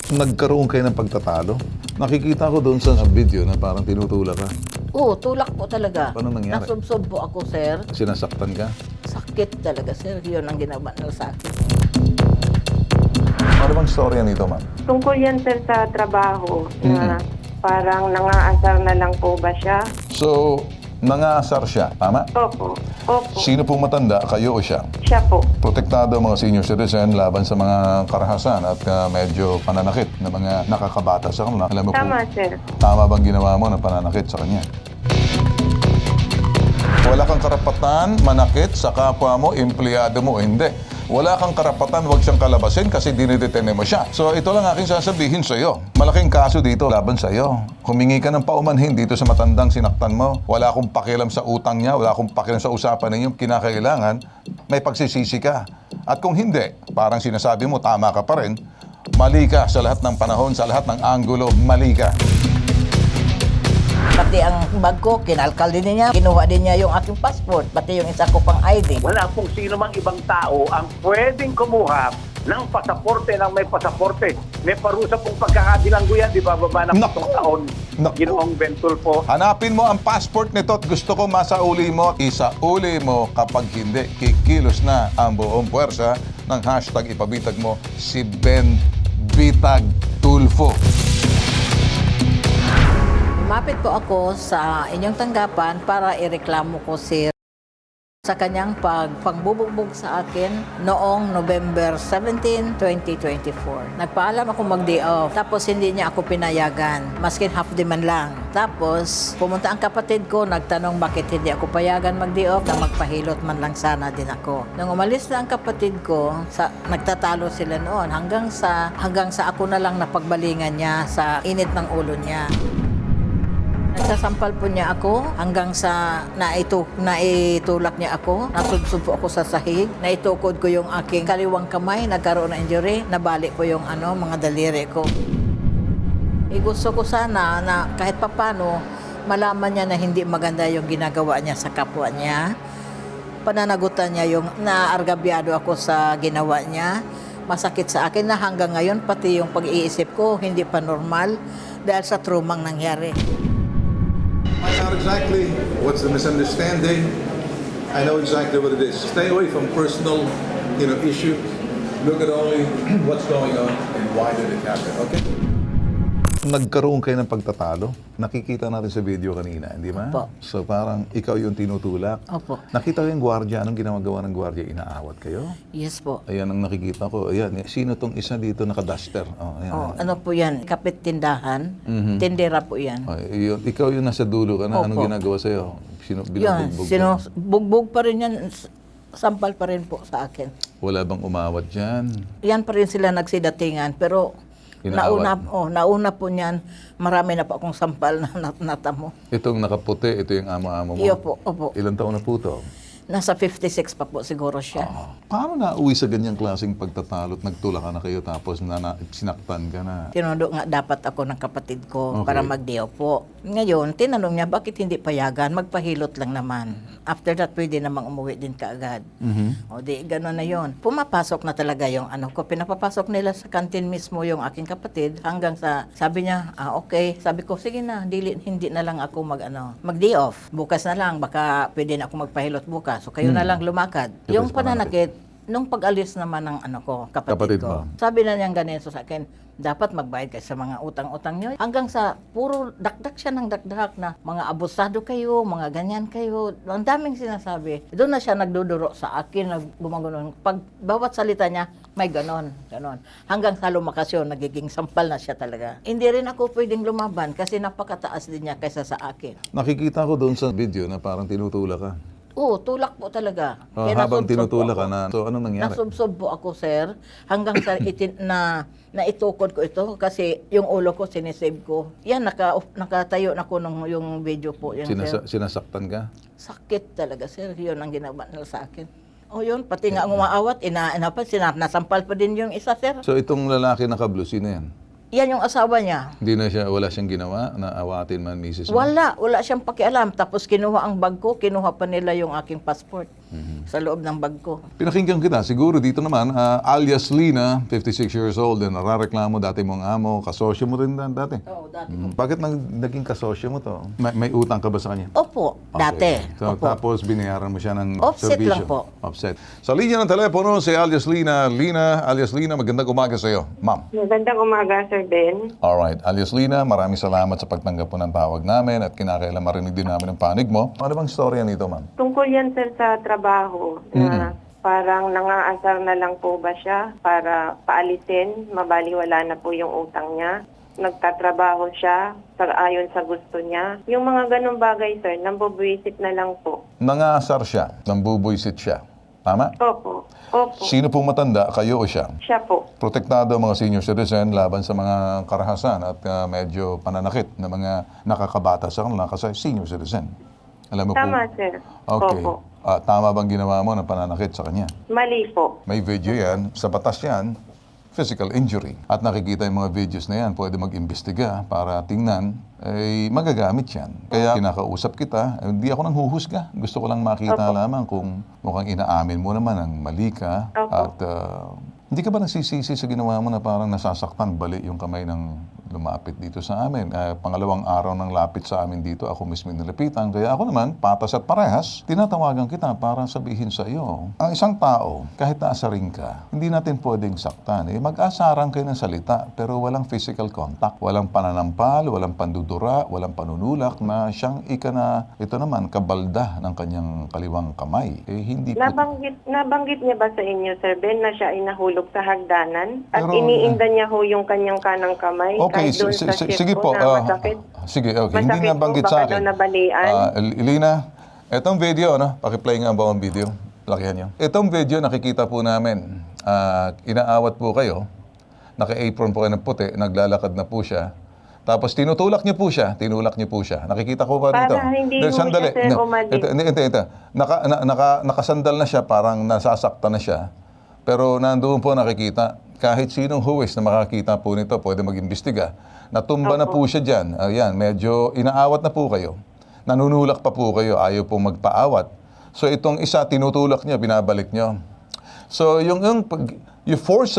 Nagkaroon kayo ng pagtatalo? Nakikita ko doon sa video na parang tinutulak ka. Oo, tulak po talaga. Paano nangyari? Nasubsob po ako, sir. Sinasaktan ka? Sakit talaga, sir. Yun ang ginawa nila sa akin. Ano bang storya nito, ma'am? Tungkol yan, sir, sa trabaho na parang nangaasar na lang po ba siya? So, nangaasar siya, tama? Opo. Opo. Sino po matanda, kayo o siya? Siya po. Protektado ang mga senior citizen laban sa mga karahasan at medyo pananakit na mga nakakabata sa kanila. Alam mo Tama, po, sir. tama bang ginawa mo ng pananakit sa kanya? Wala kang karapatan manakit sa kapwa mo, empleyado mo o hindi. Wala kang karapatan, huwag siyang kalabasin kasi dinidetene mo siya. So ito lang aking sasabihin sa iyo. Malaking kaso dito laban sa iyo. Humingi ka ng paumanhin dito sa matandang sinaktan mo. Wala akong pakialam sa utang niya, wala akong pakialam sa usapan ninyo. Kinakailangan, may pagsisisi ka. At kung hindi, parang sinasabi mo, tama ka pa rin, mali ka sa lahat ng panahon, sa lahat ng anggulo, mali ka. Pati ang bag ko, kinalkal din niya. Kinuha din niya yung aking passport, pati yung isa ko pang ID. Wala pong sino mang ibang tao ang pwedeng kumuha ng pasaporte ng may pasaporte. May parusa pong pagkakabilangguyan, di ba, baba ng Naku! 7 taon. Naku! Ginoong Bentulfo. Hanapin mo ang passport nito at gusto ko masauli mo. Isauli mo kapag hindi, kikilos na ang buong puwersa ng hashtag ipabitag mo si Ben Bitag Tulfo. Lumapit po ako sa inyong tanggapan para ireklamo ko si sa kanyang pagbubugbog sa akin noong November 17, 2024. Nagpaalam ako mag-day off, tapos hindi niya ako pinayagan, maskin half day man lang. Tapos pumunta ang kapatid ko, nagtanong bakit hindi ako payagan mag-day off, na magpahilot man lang sana din ako. Nung umalis na ang kapatid ko, nagtatalo sila noon hanggang sa ako na lang napagbalingan niya sa init ng ulo niya. Nagsasampal po niya ako hanggang sa naitulak niya ako. Nasubsob po ako sa sahig. Naitukod ko yung aking kaliwang kamay. Nagkaroon ng injury. Nabali po yung mga daliri ko. Gusto ko sana na kahit papano malaman niya na hindi maganda yung ginagawa niya sa kapwa niya. Pananagutan niya yung naargabyado ako sa ginawa niya. Masakit sa akin na hanggang ngayon pati yung pag-iisip ko hindi pa normal dahil sa trumang nangyari. Find out exactly what's the misunderstanding. I know exactly what it is. Stay away from personal, issue. Look at only what's going on and why did it happen. Okay? Nagkaroon kayo ng pagtatalo? Nakikita natin sa video kanina, hindi ba? Opo. So parang ikaw yung tinutulak. Opo. Nakita ko yung gwardiya. Anong ginagawa ng gwardiya? Inaawat kayo? Yes po. Ayan ang nakikita ko. Ayan, sino tong isa dito naka-duster? Oh, ayan. Oh, ano po yan? Kapit tindahan. Tindera po yan. Ikaw yung nasa dulo ka na. Anong Opo. ginagawa sa'yo? Yan, Binubugbog mo? bugbog pa rin yan. Sampal pa rin po sa akin. Wala bang umawat dyan? Yan pa rin sila nagsidatingan. Pero Inaawat. nauna po niyan, marami na po akong sampal na natamo. Itong nakaputi, ito yung amo-amo mo? Iyo po, opo. Ilang taon na po to? Nasa 56 pa po siguro siya. Paano nauwi sa ganyang klaseng pagtatalo at nagtulak ka na kayo tapos sinaktan ka na? Tinundo nga dapat ako ng kapatid ko Okay. para magdiyo po. Ngayon, tinanong niya bakit hindi payagan, magpahilot lang naman. After that, pwede namang umuwi din kaagad. O di, gano'n na yon. Pumapasok na talaga yung ko. Pinapapasok nila sa kantin mismo yung aking kapatid hanggang sa, sabi niya, okay. Sabi ko, sige na, hindi na lang ako mag-day off. Bukas na lang, baka pwede na ako magpahilot bukas. So kayo na lang lumakad. Yung pananakit, nung pag-alis naman ng kapatid ko, mo. sabi na niyang ganito sa akin, dapat magbayad kayo sa mga utang-utang niyo. Hanggang sa puro dakdak siya ng dakdak na mga abusado kayo, mga ganyan kayo. Ang daming sinasabi. Doon na siya nagduduro sa akin, gumagano'n. Pag bawat salita niya, may ganon. Hanggang sa lumakas yun, nagiging sampal na siya talaga. Hindi rin ako pwedeng lumaban kasi napakataas din niya kaysa sa akin. Nakikita ko doon sa video na parang tinutulak ka. Oo, tulak po talaga. Kaya Habang nasubsob po tinutulak ka ako. na, so anong nangyari? Nasubsob po ako, sir, hanggang sa naitukod ko ito kasi yung ulo ko sinisave ko. Yan, nakatayo na ko nung yung video po. Yan, sir. Sinasaktan ka? Sakit talaga, sir. Yun ang ginawa nila sa akin. O yun, pati nga umaawat, nasampal pa din yung isa, sir. So itong lalaki naka-blue, sino yan? Yan yung asawa niya. Wala siyang ginawa na awatin man misis mo? Wala siyang pakialam. Tapos kinuha ang bag ko, kinuha pa nila yung aking passport. sa loob ng bag ko. Pinakinggan kita. Siguro dito naman, alias Lina, 56 years old, and narareklamo dati mong amo, kasosyo mo rin dati. Oo, dati. Bakit naging kasosyo mo to? May utang ka ba sa kanya? Opo, dati. So, Opo. tapos binayaran mo siya ng Offset servisyo. lang po. Offset. Sa linya ng telepono, si alias Lina. Lina, alias Lina, magandang umaga sa iyo. Ma'am. Magandang umaga, Sir Ben. Alright, alias Lina, maraming salamat sa pagtanggap po ng tawag namin at kinakailan marinig din namin ang panig mo. Ano bang storya nito, ma'am? Tungkol yan, sir, sa trabaho. Na parang nangaasar na lang po ba siya para paalisin, mabaliwala na po yung utang niya. Nagtatrabaho siya ayon sa gusto niya. Yung mga ganong bagay, sir, nambubuisit na lang po. Nangasar siya, nambubuisit siya. Tama? Opo. Opo. Sino pong matanda, kayo o siya? Siya po. Protektado ang mga senior citizen laban sa mga karahasan at medyo pananakit na mga nakakabata sa kanila kasi senior citizen. Alam mo Tama, po? sir. Okay. Opo. Tama bang ginawa mo ng pananakit sa kanya? Mali po. May video yan, sa batas yan, physical injury. At nakikita yung mga videos na yan, pwede mag-imbestiga para tingnan, ay magagamit yan. Kaya kinakausap kita, hindi ako nang huhusga. Gusto ko lang makita lamang kung mukhang inaamin mo naman ang mali ka. Opo. At hindi ka ba nagsisisi sa ginawa mo na parang nasasaktan bali yung kamay ng lumapit dito sa amin? Pangalawang araw ng lapit sa amin dito, ako mismo nilapitan. Kaya ako naman, patas at parehas, tinatawagan kita para sabihin sa iyo, ang isang tao, kahit naasarin ka, hindi natin pwedeng saktan. Mag-asaran kayo ng salita, pero walang physical contact. Walang pananampal, walang pandudura, walang panunulak na siyang ito naman, kabalda ng kanyang kaliwang kamay. Hindi po... Nabanggit niya ba sa inyo, Sir Ben, na siya ay nahulog sa hagdanan at Pero, iniinda niya ho yung kanyang kanang kamay? Okay, Kahit doon sa sige ship po. na masakit. Sige, okay. Hindi Masakit nabanggit po, sa baka akin. daw nabalian. Lina, etong video, paki-play nga ang bawang video. Lakihan nyo. Itong video, nakikita po namin. Inaawat po kayo. Naka-apron po kayo ng puti. Naglalakad na po siya. Tapos tinutulak niyo po siya. Nakikita ko ba dito? Para hindi mo siya, sir, umalis. Ito. Nakasandal na siya, parang nasasaktan na siya. Pero nandoon po nakikita, kahit sinong huwis na makakita po nito, pwede mag-imbestiga. Natumba na po siya dyan. Ayan, medyo inaawat na po kayo. Nanunulak pa po kayo, ayaw po magpaawat. So itong isa, tinutulak niya, binabalik niyo. So you forced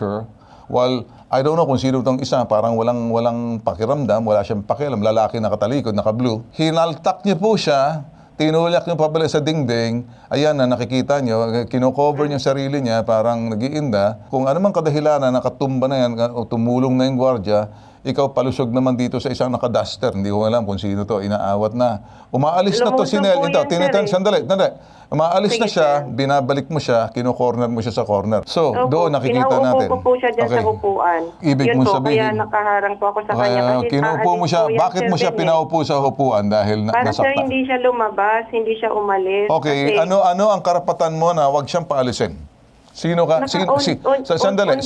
her, while I don't know kung sino itong isa, parang walang pakiramdam, wala siyang pakialam, lalaki nakatalikod, naka-blue. Hinaltak niyo po siya, tinulak niyo pabalik sa dingding, ayan na nakikita niyo, kino-cover niyo sarili niya, parang nag-iinda. Kung ano man kadahilanan, nakatumba na yan, o tumulong na yung gwardiya, ikaw palusog naman dito sa isang naka-duster. Hindi ko alam kung sino to, inaawat na. Umaalis na to si Nel. Ito, sandali. Umaalis na siya, binabalik mo siya, kino-corner mo siya sa corner. So, doon nakikita natin. Pinaupo po siya dyan sa upuan. Ibig Yun mong po, sabihin, kaya nakaharang po ako sa kanya. Kasi kinupo mo siya, aalis po yan, bakit mo Sir siya Ben, pinaupo sa upuan dahil Para sir, nasaktan? hindi siya lumabas, hindi siya umalis. Okay, Kasi ano ang karapatan mo na wag siyang paalisin? Sino ka? Sandali.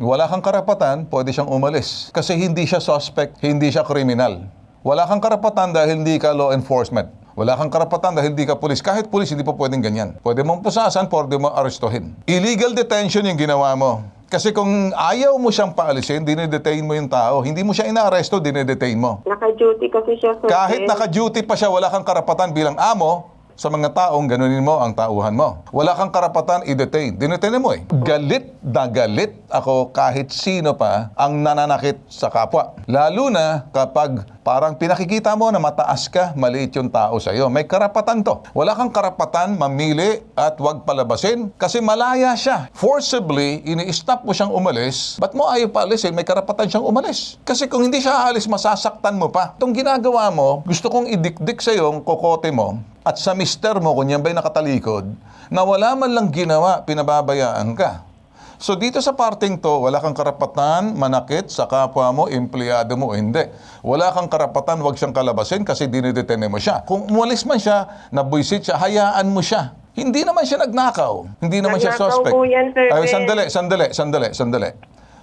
Wala kang karapatan, pwede siyang umalis. Kasi hindi siya suspect, hindi siya kriminal. Wala kang karapatan dahil hindi ka law enforcement. Wala kang karapatan dahil hindi ka pulis. Kahit pulis, hindi pa pwedeng ganyan. Pwede mong pusasan, pwede mong arestuhin. Illegal detention yung ginawa mo. Kasi kung ayaw mo siyang paalisin, dinedetain mo yung tao. Hindi mo siya inaaresto, dinedetain mo. naka-duty kasi siya, Sir Kahit Ben. naka-duty pa siya, wala kang karapatan bilang amo sa mga taong ganunin mo ang tauhan mo. Wala kang karapatan i-detain. Dinetain mo eh. Galit na galit ako kahit sino pa ang nananakit sa kapwa. Lalo na kapag parang pinakikita mo na mataas ka, maliit yung tao sa'yo. May karapatan to. Wala kang karapatan mamili at wag palabasin kasi malaya siya. Forcibly, ini-stop mo siyang umalis. Ba't mo ayaw paalisin? May karapatan siyang umalis. Kasi kung hindi siya aalis, masasaktan mo pa. Itong ginagawa mo, gusto kong idikdik sa'yo ang kokote mo at sa mister mo, kung yan ba'y nakatalikod, na wala man lang ginawa, pinababayaan ka. So dito sa parting to, wala kang karapatan manakit sa kapwa mo, empleyado mo, hindi. Wala kang karapatan, wag siyang kalabasin kasi dinidetene mo siya. Kung umalis man siya, nabuisit siya, hayaan mo siya. Hindi naman siya nagnakaw. Hindi naman siya Nagnakaw suspect. po yan, Sir Ben. Sandali.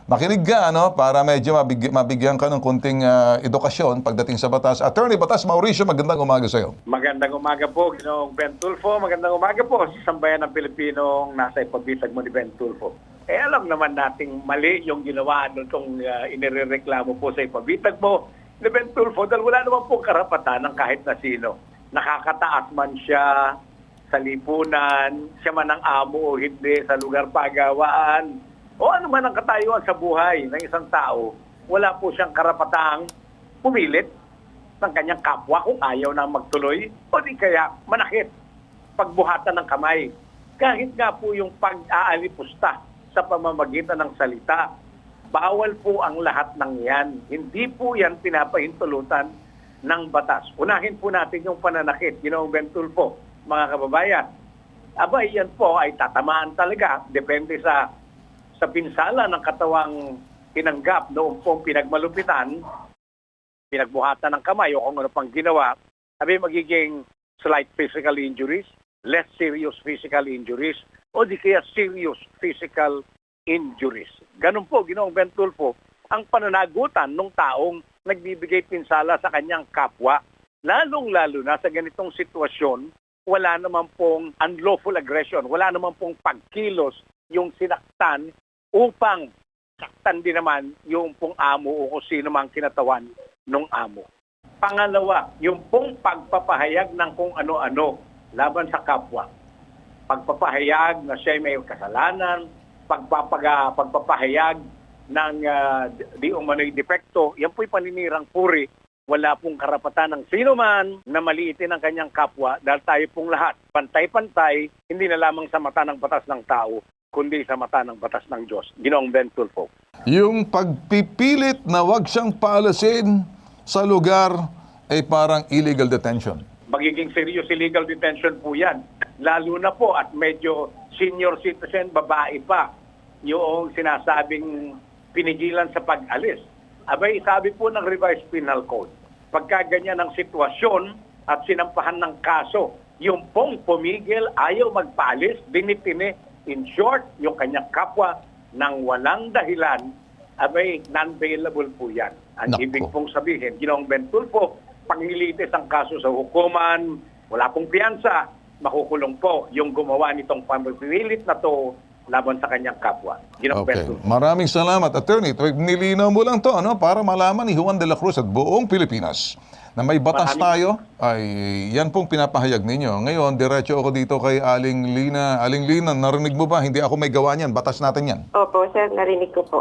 Makinig ka, para medyo mabigyan ka ng kunting edukasyon pagdating sa batas. Attorney Batas Mauricio, magandang umaga sa iyo. Magandang umaga po, Ginoong Ben Tulfo. Magandang umaga po sa sambayan ng Pilipinong nasa ipabitag mo ni Ben Tulfo. Alam naman nating mali yung ginawa nitong inirereklamo po sa ipabitag mo ni Ben Tulfo dahil wala naman po karapatan ng kahit na sino nakakataas man siya sa lipunan, siya man ang amo o hindi sa lugar pagawaan, o ano man ang katayuan sa buhay ng isang tao, wala po siyang karapatang pumilit ng kanyang kapwa kung ayaw na magtuloy o di kaya manakit, pagbuhatan ng kamay. Kahit nga po yung pag-aalipusta sa pamamagitan ng salita, bawal po ang lahat ng yan. Hindi po yan pinapahintulutan ng batas. Unahin po natin yung pananakit, Ginoong Ben Tulfo, mga kababayan. Abay, yan po ay tatamaan talaga. Depende sa pinsala ng katawang tinanggap noong pong pinagmalupitan, pinagbuhatan ng kamay o kung ano pang ginawa, abay magiging slight physical injuries, less serious physical injuries, o di kaya serious physical injuries. Ganun po, Ginoong Ben Tulfo, ang pananagutan ng taong nagbibigay pinsala sa kanyang kapwa, lalong-lalo na sa ganitong sitwasyon, wala naman pong unlawful aggression, wala naman pong pagkilos yung sinaktan upang saktan din naman yung pong amo o kung sino mang kinatawan ng amo. Pangalawa, yung pong pagpapahayag ng kung ano-ano laban sa kapwa. Pagpapahayag na siya may kasalanan, pagpapahayag ng di umano'y depekto, yan po'y paninirang puri. Wala pong karapatan ng sino man na maliitin ang kanyang kapwa dahil tayo pong lahat, pantay-pantay, hindi na lamang sa mata ng batas ng tao, kundi sa mata ng batas ng Diyos. Ginoong Ben Tulfo. Yung pagpipilit na wag siyang paalasin sa lugar ay parang illegal detention. Magiging serious illegal detention po yan. Lalo na po at medyo senior citizen, babae pa, yung sinasabing pinigilan sa pag-alis. Abay, sabi po ng Revised Penal Code, pagka ganyan ang sitwasyon at sinampahan ng kaso, yung pong pumigil, ayaw magpaalis, dinitine, in short, yung kanyang kapwa nang walang dahilan, abay, non-bailable po yan. Ang Naku. ibig pong sabihin, Ginoong Ben Tulfo, panglilitis ang kaso sa hukuman, wala pong piyansa, makukulong po yung gumawa nitong pampipilit na to laban sa kanyang kapwa. Ginoong Ben Okay. Tulfo. Maraming salamat, Attorney. Nilinaw mo lang to para malaman ni Juan de la Cruz at buong Pilipinas na may batas tayo, ay yan pong pinapahayag ninyo. Ngayon, diretso ako dito kay Aling Lina. Aling Lina, narinig mo ba? Hindi ako may gawa niyan. Batas natin yan. Opo, sir, narinig ko po.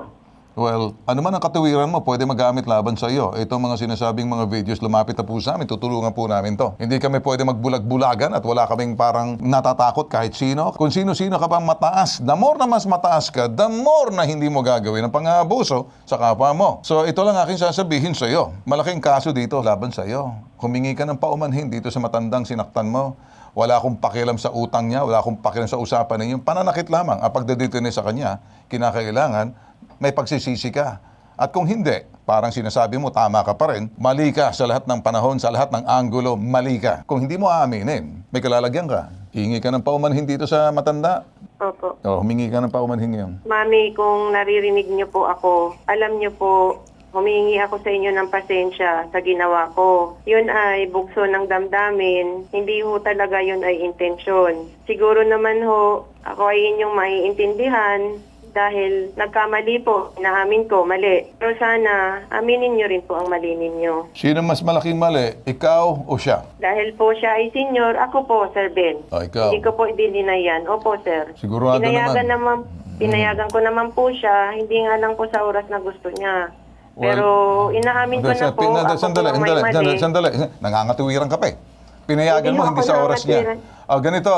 Well, ano man ang katuwiran mo, pwede magamit laban sa iyo. Itong mga sinasabing mga videos, lumapit na po sa amin, tutulungan po namin to. Hindi kami pwede magbulag-bulagan at wala kaming parang natatakot kahit sino. Kung sino-sino ka pang mataas, the more na mas mataas ka, the more na hindi mo gagawin ang pang-aabuso sa kapwa mo. So ito lang aking sasabihin sa iyo. Malaking kaso dito laban sa iyo. Humingi ka ng paumanhin dito sa matandang sinaktan mo. Wala akong pakialam sa utang niya, wala akong pakialam sa usapan ninyo. Pananakit lamang ang pagdedetene sa kanya, kinakailangan may pagsisisi ka. At kung hindi, parang sinasabi mo, tama ka pa rin, mali ka sa lahat ng panahon, sa lahat ng anggulo, mali ka. Kung hindi mo aaminin, may kalalagyan ka. Hingi ka ng paumanhin dito sa matanda. Opo. O, humingi ka ng paumanhin ngayon. Mami, kung naririnig niyo po ako, alam niyo po, humingi ako sa inyo ng pasensya sa ginawa ko. Yun ay bukso ng damdamin. Hindi ho talaga yun ay intensyon. Siguro naman ho, ako ay inyong maiintindihan dahil nagkamali po, inaamin ko, mali. Pero sana, aminin niyo rin po ang mali ninyo. Sino mas malaking mali? Ikaw o siya? Dahil po siya ay senior, ako po, Sir Ben. O, ikaw. Hindi ko po idininayan. Opo, sir. Sigurado naman. Pinayagan ko naman po siya, hindi nga lang po sa oras na gusto niya. Pero inaamin ko na po, ako Sandali, po may mali. sandali. Nangangatuwiran ka pa eh. Pinayagan Hindi mo, ako hindi sa oras niya. nangangatuwiran. Ganito.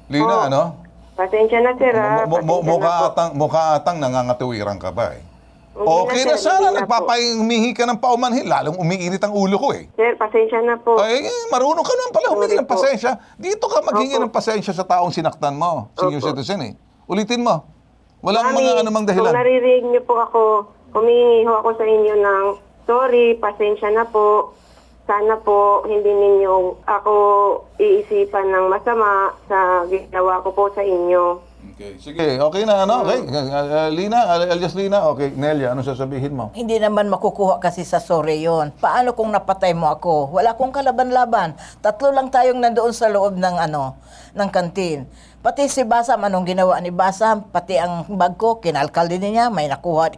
Lina, Oh. ano? Pasensya na, sir. Mukha atang nangangatuwiran ka ba eh. Hindi Okay na na, sir, sana, hindi na po. humihi ka ng paumanhin. Lalong umiinit ang ulo ko eh. Sir, pasensya na po. Ay, marunong ka naman pala humingi Sorry ng po. pasensya. Dito ka maghingi Opo. ng pasensya sa taong sinaktan mo. Senior Opo. citizen eh. Ulitin mo. Walang Mami, mga anumang kung dahilan. naririnig niyo po ako, humingi ho ako sa inyo ng sorry, pasensya na po. Sana po hindi ninyo ako iisipan ng masama sa ginawa ko po sa inyo. Okay, sige. Okay na, ano? Okay. Lina, alias Lina. Okay, Nelia, ano sasabihin mo? Hindi naman makukuha kasi sa sore yon. Paano kung napatay mo ako? Wala akong kalaban-laban. 3 lang tayong nandoon sa loob ng ng kantin. Pati si Basam, anong ginawa ni Basam? Pati ang bag ko, kinalkal din niya.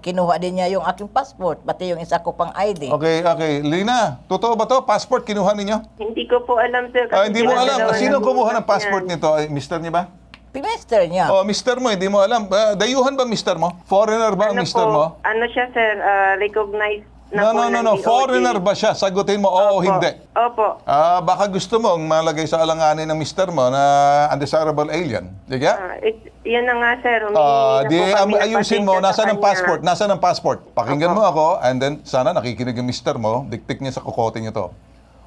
Kinuha din niya yung aking passport. Pati yung isa ko pang ID. Okay. Lina, totoo ba to? Passport kinuha ninyo? Hindi ko po alam, sir. Hindi mo alam. dinadalawa Sino ng kumuha ng bukas passport yan. nito? Ay, mister niya ba? Pimester niya. Oh, mister mo, hindi mo alam. Dayuhan ba mister mo? Foreigner ba ang mister mo? Ano siya, sir? Recognized na po ng No. DOJ. Foreigner ba siya? Sagutin mo, oo o Opo. hindi. Opo. Baka gusto mong malagay sa alanganin ng mister mo na undesirable alien. Di ka? Yan na nga, sir. Humingi Di na po kami ng ayusin mo, pasensya sa nasaan ang kanya. passport? Nasaan ang passport? Pakinggan Opo. mo ako, and then sana nakikinig yung mister mo, diktik niya sa kukote niya to.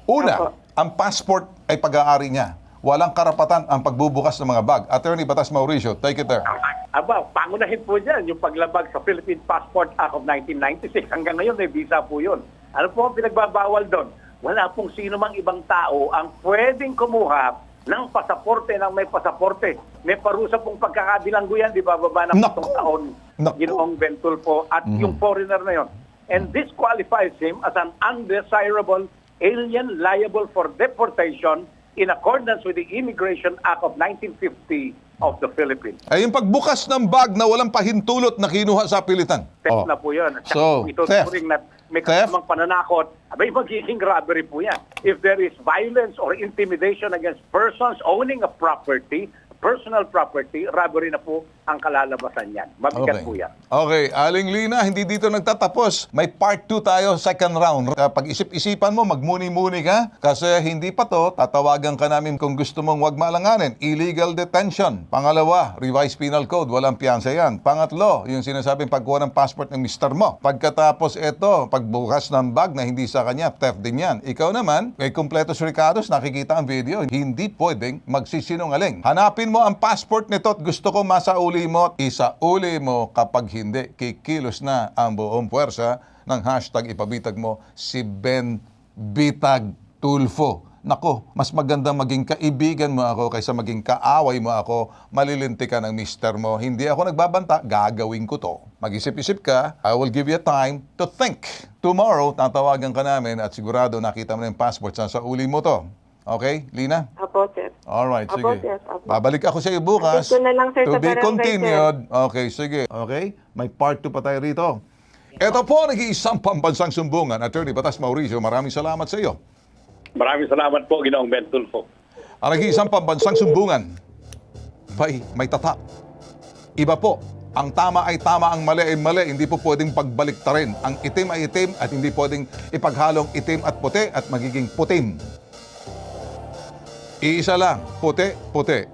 Una, Opo. ang passport ay pag-aari niya. Walang karapatan ang pagbubukas ng mga bag. Attorney Batas Mauricio, take it there. Aba, pangunahin po dyan yung paglabag sa Philippine Passport Act of 1996. Hanggang ngayon, may visa po yun. Ano po ang pinagbabawal doon? Wala pong sino mang ibang tao ang pwedeng kumuha ng pasaporte ng may pasaporte. May parusa pong pagkakabilanggo yan, di ba, baba ng Naku! 7 taon, Naku! Ginoong Bentulfo, at yung foreigner na yon. And this qualifies him as an undesirable alien liable for deportation in accordance with the Immigration Act of 1950 of the Philippines. Ay, yung pagbukas ng bag na walang pahintulot na kinuha sa pilitan. Theft na po yun. At So, saka ito theft. turing na may Theft? kasamang pananakot, abay magiging robbery po yan. If there is violence or intimidation against persons owning a property, personal property, robbery na po ang kalalabasan yan. Mabigat po yan. Okay, Aling Lina, hindi dito nagtatapos. May part 2 tayo, second round. Pag isip-isipan mo, magmuni-muni ka. Kasi hindi pa to, tatawagan ka namin kung gusto mong wag maalanganin. Illegal detention. Pangalawa, revised penal code. Walang piyansa yan. Pangatlo, yung sinasabing pagkuha ng passport ng mister mo. Pagkatapos ito, pagbukas ng bag na hindi sa kanya, theft din yan. Ikaw naman, may kumpletos recados, nakikita ang video. Hindi pwedeng magsisinungaling. Hanapin mo ang passport nito at gusto ko masauli mo at isauli mo. Kapag hindi, kikilos na ang buong puwersa ng hashtag ipabitag mo si Ben Bitag Tulfo. Nako, mas maganda maging kaibigan mo ako kaysa maging kaaway mo ako, malilinti ka ng mister mo. Hindi ako nagbabanta, gagawin ko to. Mag-isip-isip ka, I will give you time to think. Tomorrow, tatawagan ka namin at sigurado nakita mo na yung passport, sasauli mo to. Okay, Lina? Opo, sir. Alright, Opo, sige. sir. Opo. Babalik ako sa iyo bukas. Ito na lang, sir, To sa be barangay, continued. Okay, sige. Okay, may part 2 pa tayo rito. Ito po, nag-iisang pambansang sumbungan. Attorney Batas Mauricio, maraming salamat sa iyo. Maraming salamat po, Ginoong Bentulfo. Ang nag-iisang pambansang sumbungan, may tatak. Iba po, ang tama ay tama, ang mali ay mali. Hindi po pwedeng pagbaliktarin. Ang itim ay itim at hindi pwedeng ipaghalong itim at puti at magiging putim. Iisa lang, puti, puti.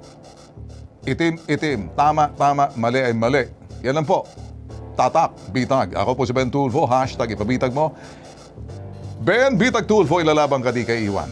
Itim, itim. Tama, tama. Mali ay mali. Yan lang po. Tatak, bitag. Ako po si Ben Tulfo. Hashtag ipabitag mo. Ben Bitag Tulfo, ilalabang ka di kay Iwan.